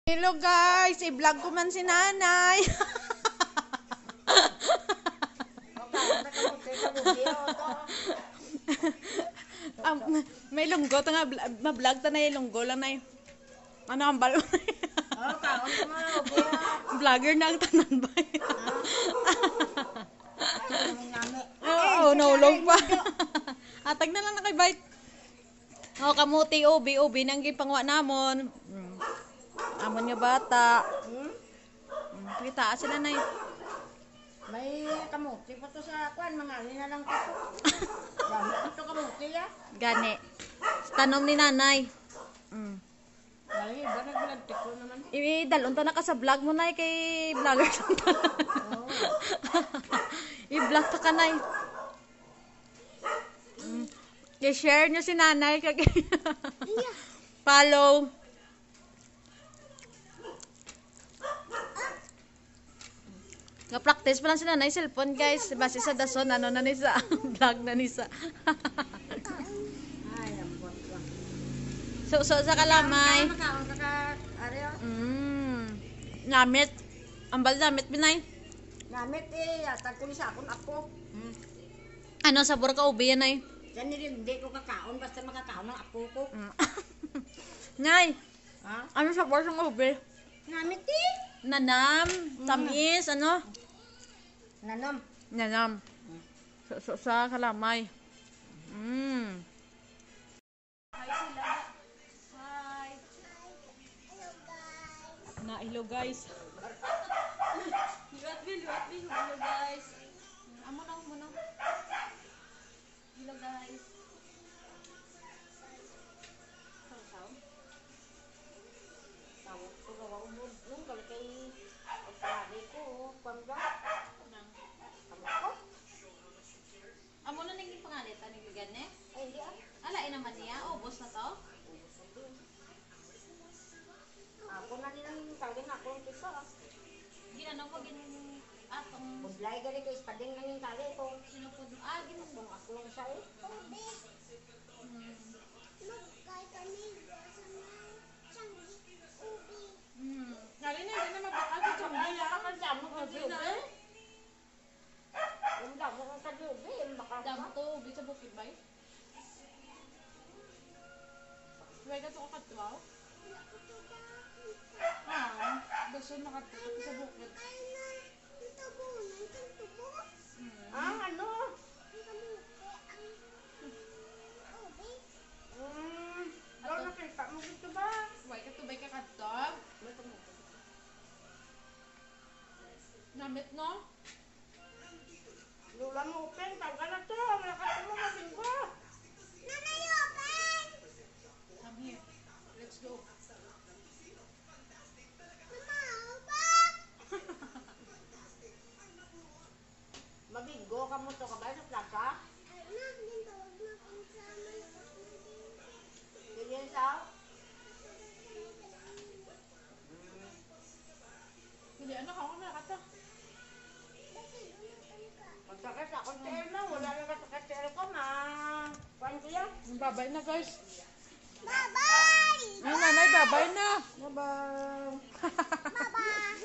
Hello guys, i-vlog ko man si nanay. May lunggo to nga, ma-vlog ta na yung lunggo lang na ano ang balo na vlogger na ang tanan ba naulog pa. Atag na lang na kay bite. Kamuti, ubi nang gipangwa namon. Amon nga bata. Kita sila na May kamuti pa to sa kwan, mga na lang to. Dami ito kamuti ya. Gani. Tanom ni nanay. Dali, ba nag-vlog ko naman? Dalon ta na ka sa vlog mo nay kay vlogger lang ta. I-vlog ta ka nay. I-share nyo si nanay kag follow. Nga-practice pa lang si nanay cellphone guys. Base sa dason, ano na ni sa vlog na ni sa. Ay, ambot lang. So sa kalamay. Namit. Ambal namit binay. Namit yatag ko ni sa akong apo. Ano sabor ka ubi yan ay? Yan hindi ko kakaon, basta makakaon ng apo ko. Nay, Ha? ano sabor ng ubi? Namit Nanam, tamis, ano? Nanom. Nanam. Sa kalamay. Hi sila. Hi. Hello guys. Liwat bin, hello guys. Amo na. Hello guys. Tawag ko gawa umod. Nung gali kay pagpalari ko, kwan ba? Amo ko? Amo na naging pangalit, ano yung gane? Ay, hindi Alain naman niya, ubos na to. Ako na din ang taling ako ang pisa. Ginano ko atong Budlay gali kay ispading lang yung tali ko. sinupod. Ginano. Kung ako lang siya Nari na, hindi na mabakal sa chambay. Ang damo ka diubi. Ang damo ka diubi. Damo to, ubi sa bukid ba? Huwag ka ito kakatwaw? Gusto nakatutok sa bukid. Ano? Doon nakita mo dito ba? Huwag ka tubay kakatog. Namit no? Lula mo open. Tawag na to. Malakas mo kasing ko. Come here. Let's go. Mabinggo ka mo to ka ba sa plaza? Ganyan sa? Hindi, ano ka? Ako nakata. Magsakas akong tail na. Wala nang kasakit tail ko ma. Kuhan ko yan. Babay na guys. Bye-bye! Ay, nanay, babay na. Bye-bye! Bye-bye.